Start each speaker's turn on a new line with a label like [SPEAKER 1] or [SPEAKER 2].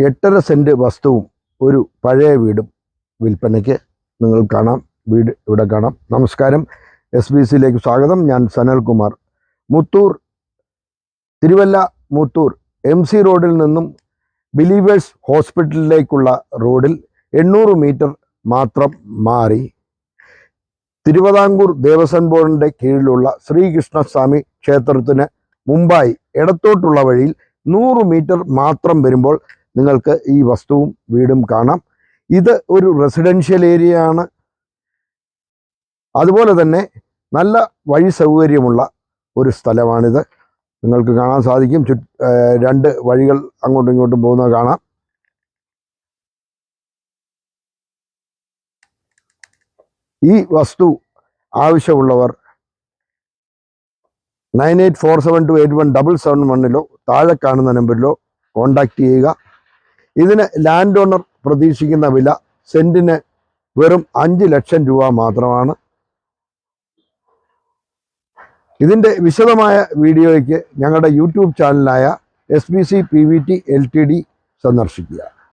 [SPEAKER 1] 8.5 saint വസ്തുവും ഒരു പഴയ വീടും വിൽപ്പനയ്ക്ക്. നിങ്ങൾ കാണാം, വീട് ഇവിടെ കാണാം. നമസ്കാരം, SBCയിലേക്ക് സ്വാഗതം. ഞാൻ സനൽകുമാർ. മുത്തൂർ, തിരുവല്ല മുത്തൂർ MC റോഡിൽ നിന്നും ബിലീവേഴ്സ് ഹോസ്പിറ്റലിലേക്കുള്ള റോഡിൽ 800 മീറ്റർ മാത്രം മാറി തിരുവിതാംകൂർ ദേവസ്വം ബോർഡിൻ്റെ കീഴിലുള്ള ശ്രീകൃഷ്ണസ്വാമി ക്ഷേത്രത്തിന് മുമ്പായി ഇടത്തോട്ടുള്ള വഴിയിൽ 100 മീറ്റർ മാത്രം വരുമ്പോൾ നിങ്ങൾക്ക് ഈ വസ്തുവും വീടും കാണാം. ഇത് ഒരു റെസിഡൻഷ്യൽ ഏരിയ ആണ്. അതുപോലെ തന്നെ നല്ല വഴി സൗകര്യമുള്ള ഒരു സ്ഥലമാണിത്. നിങ്ങൾക്ക് കാണാൻ സാധിക്കും. 2 വഴികൾ അങ്ങോട്ടും ഇങ്ങോട്ടും പോകുന്നത് കാണാം. ഈ വസ്തു ആവശ്യമുള്ളവർ 9847281771 താഴെ കാണുന്ന നമ്പറിലോ കോണ്ടാക്ട് ചെയ്യുക. ഇതിന് ലാൻഡ് ഓണർ പ്രതീക്ഷിക്കുന്ന വില സെന്റിന് വെറും 5 ലക്ഷം രൂപ മാത്രമാണ്. ഇതിൻ്റെ വിശദമായ വീഡിയോയ്ക്ക് ഞങ്ങളുടെ യൂട്യൂബ് ചാനലായ SBC PVT Ltd സന്ദർശിക്കുക.